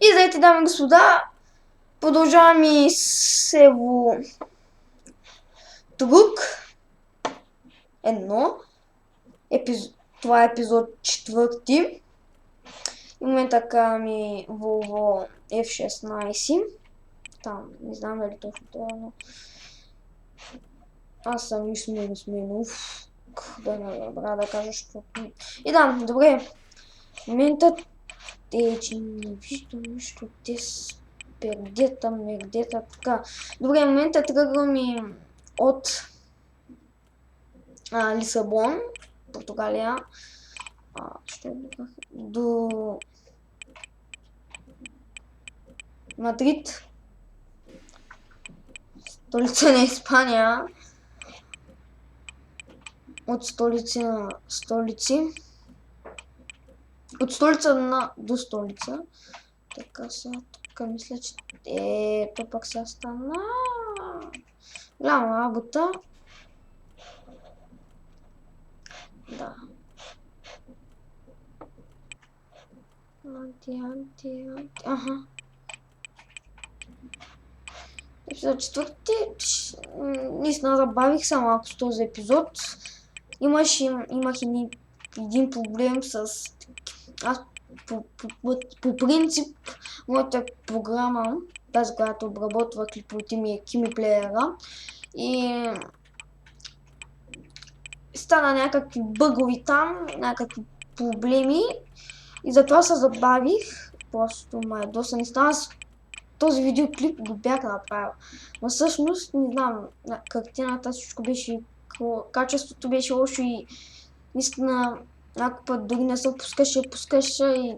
И здравейте, дами и господа, продължаваме с Ево Друг едно. Това е епизод 4. В момента караме Volvo F16. Там, не знам дали точно това, но аз съм Исменов. Да не добра да кажа, защото... И да, добре. В момента че не виждам нищо, те мегдета, така. Добре, в момента тръгваме от Лисабон, Португалия, до Мадрид, столица на Испания, от столица до столица. Така сега, тук мисля, че то пък сега стана голяма работа. Да. Ага. Епизод 4. Наистина забавих се малко с този епизод. Имах един проблем с... Аз по принцип моята програма, тази, която обработва клиповете ми, е KimiPlayer, и стана някакви бъгови там, някакви проблеми и затова се забавих. Просто ме доста не стана. Този видеоклип го бях направил. Но всъщност, не знам, картината, всичко беше... Качеството беше лошо и наистина някой път дори не се пускаше и...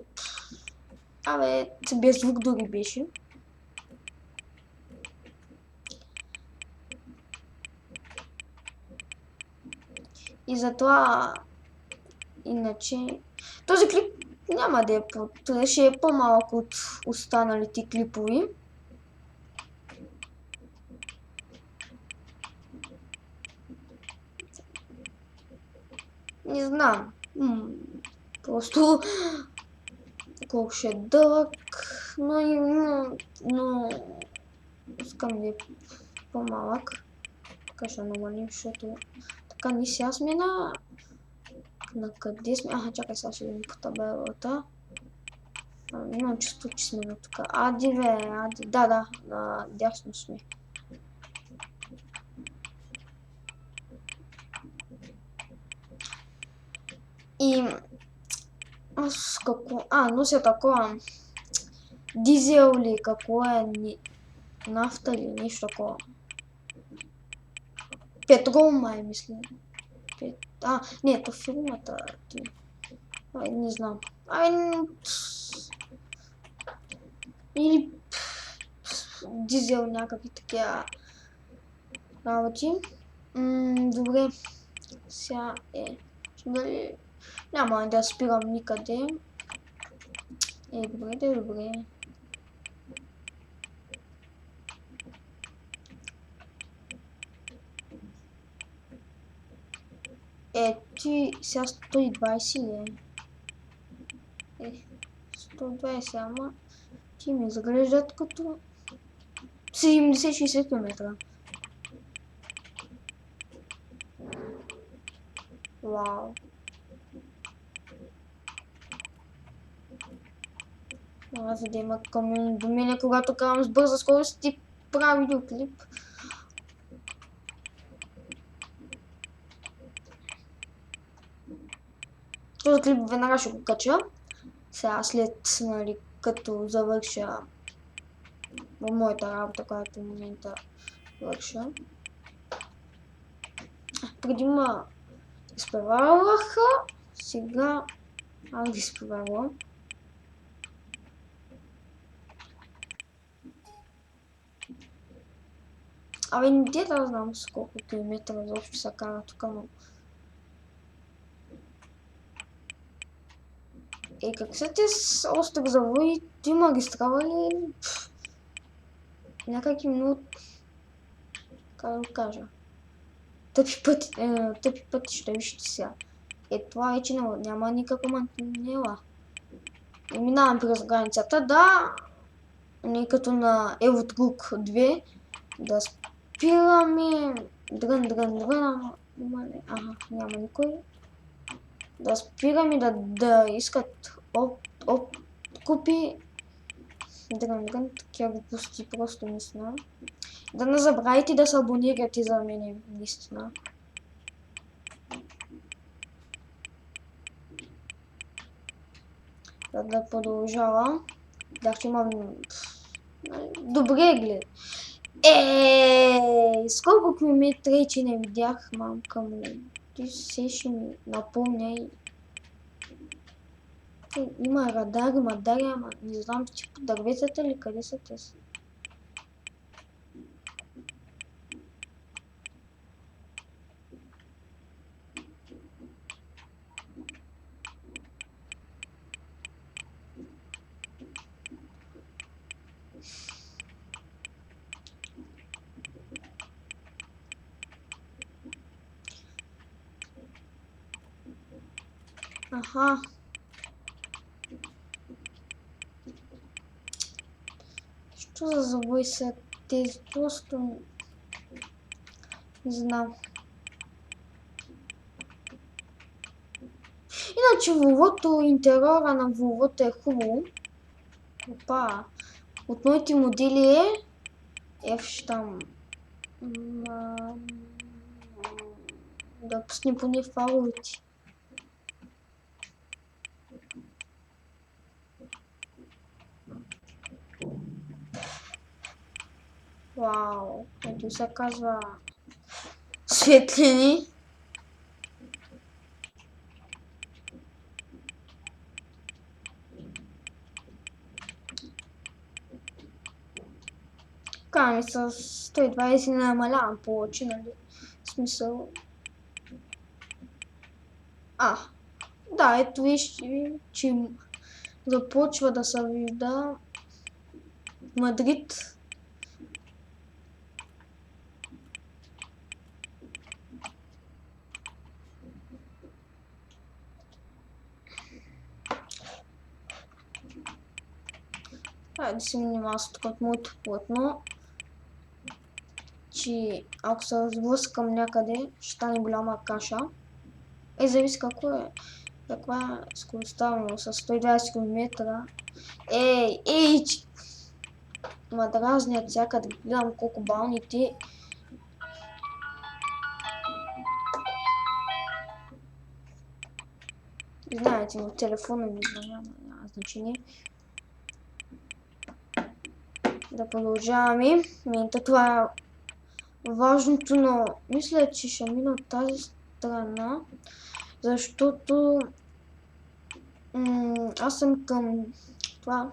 без звук дори беше. И затова... Иначе... Този клип няма да ще е по-малък от останалите клипови. Не знам. Просто колко ще е дълъг, но искам да е по-малък. Така ще намалим, защото така не сега сме на къде сме? Чакай, сега ще видим по табелата. Имам чувство, че сме на тук. Да, на дясно сме. И аз какво... нося такова дизел ли, какво е, нафта ли, нещо такова. Петрол май, мисля. Не, то фирмата. Не знам. Или дизел, някакви такива работи. Добре. Сега дали няма да спирам никъде. Добре. Ти сега 120 ли е? 120, ама ти ми изглеждат като 70-60 км. Вау. За да има към до мене, когато карам с бърза скорост и правя видеоклип. Този клип веднага ще го кача. Сега след, като завърша в моята работа, която в момента върша. Преди ма изпреварваха, сега аз ги изпреварвам. Не да знам с колко километра изобщо се кара тук, но... Как са те с остров завои, ти магистрала ли? Някакви много... Как да кажа? Тъпи пъти ще вижте сега. Това вече няма никаква мантинела. Минавам през границата, да, не като на Евотрук 2, да спираме, дрън, няма никой, да спираме да искат откупи, такива глупости, просто наистина. Да не забравяйте да се абонирате за мене, наистина. Да продължавам. Да, ще имам... Добре глед. Сколко километра, че не видях, мамка му. Ти се ще ми напомня и... Има радари, ама не знам, че по дърветата ли, къде са те си. Аха. Що за завой са тези? Просто... Не знам. Иначе Вовото, интериора на Вовото е хубаво. Опа. От моите модели е там. Да пусне поне фаловете. Вау, ето се казва светлини. Така с 120 не намалявам повече, нали? В смисъл... Да, ето вижте, че започва да се вижда Мадрид. Да си минимал тук от моето платно, че ако се сблъскам някъде, ще стане голяма каша. Зависи каква е скоростта му с 120 км. Ма дразнят всякъде, гледам колко балните. Знаете, но телефона ми няма значение. Да продължаваме. Това е важното, но мисля, че ще мина от тази страна, защото аз съм към това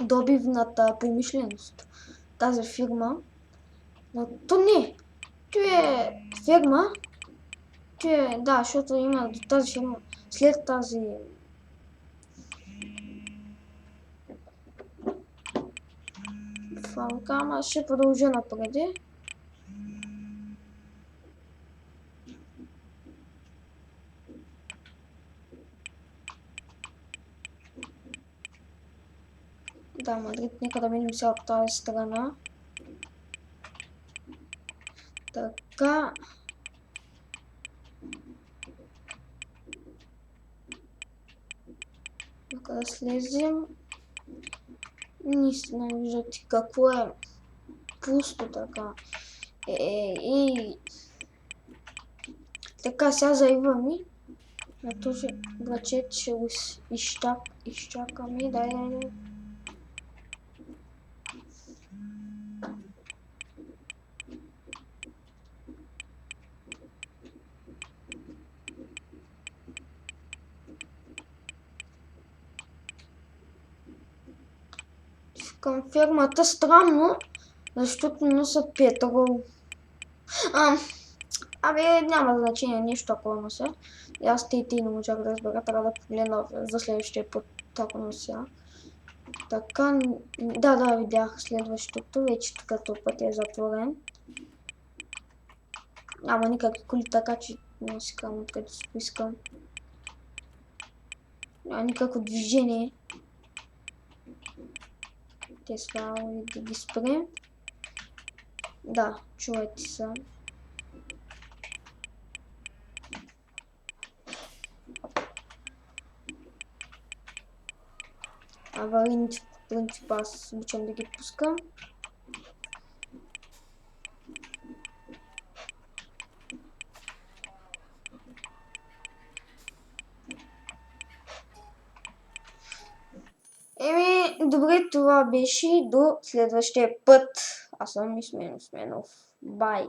добивната промишленост. Тази фирма. Но то не. То е фирма. Да, защото има до тази фирма. След тази фалка, ама ще продължа напреди. Да, Мадрид, нека да видим сега от тази страна. Така. Нека да слезем. Наистина виждате какво е пусто така. Така, сега заиваме. На този брачет ще го изчакаме. Дай. Към фермата странно, защото носа петрол. Няма значение, нищо такова нося. Аз те не можах да разбера, трябва да погледна за следващия път тако нося. Така, да, видях следващото, вече като път е затворен. Няма никакви коли, така че не си кам откъде си поискам. Няма никакво движение. Те слава да ги спрем. Да, чувайте се. Аварийните по принцип аз обичам да ги пускам. Добре, това беше до следващия път. Аз съм Сменов. Бай!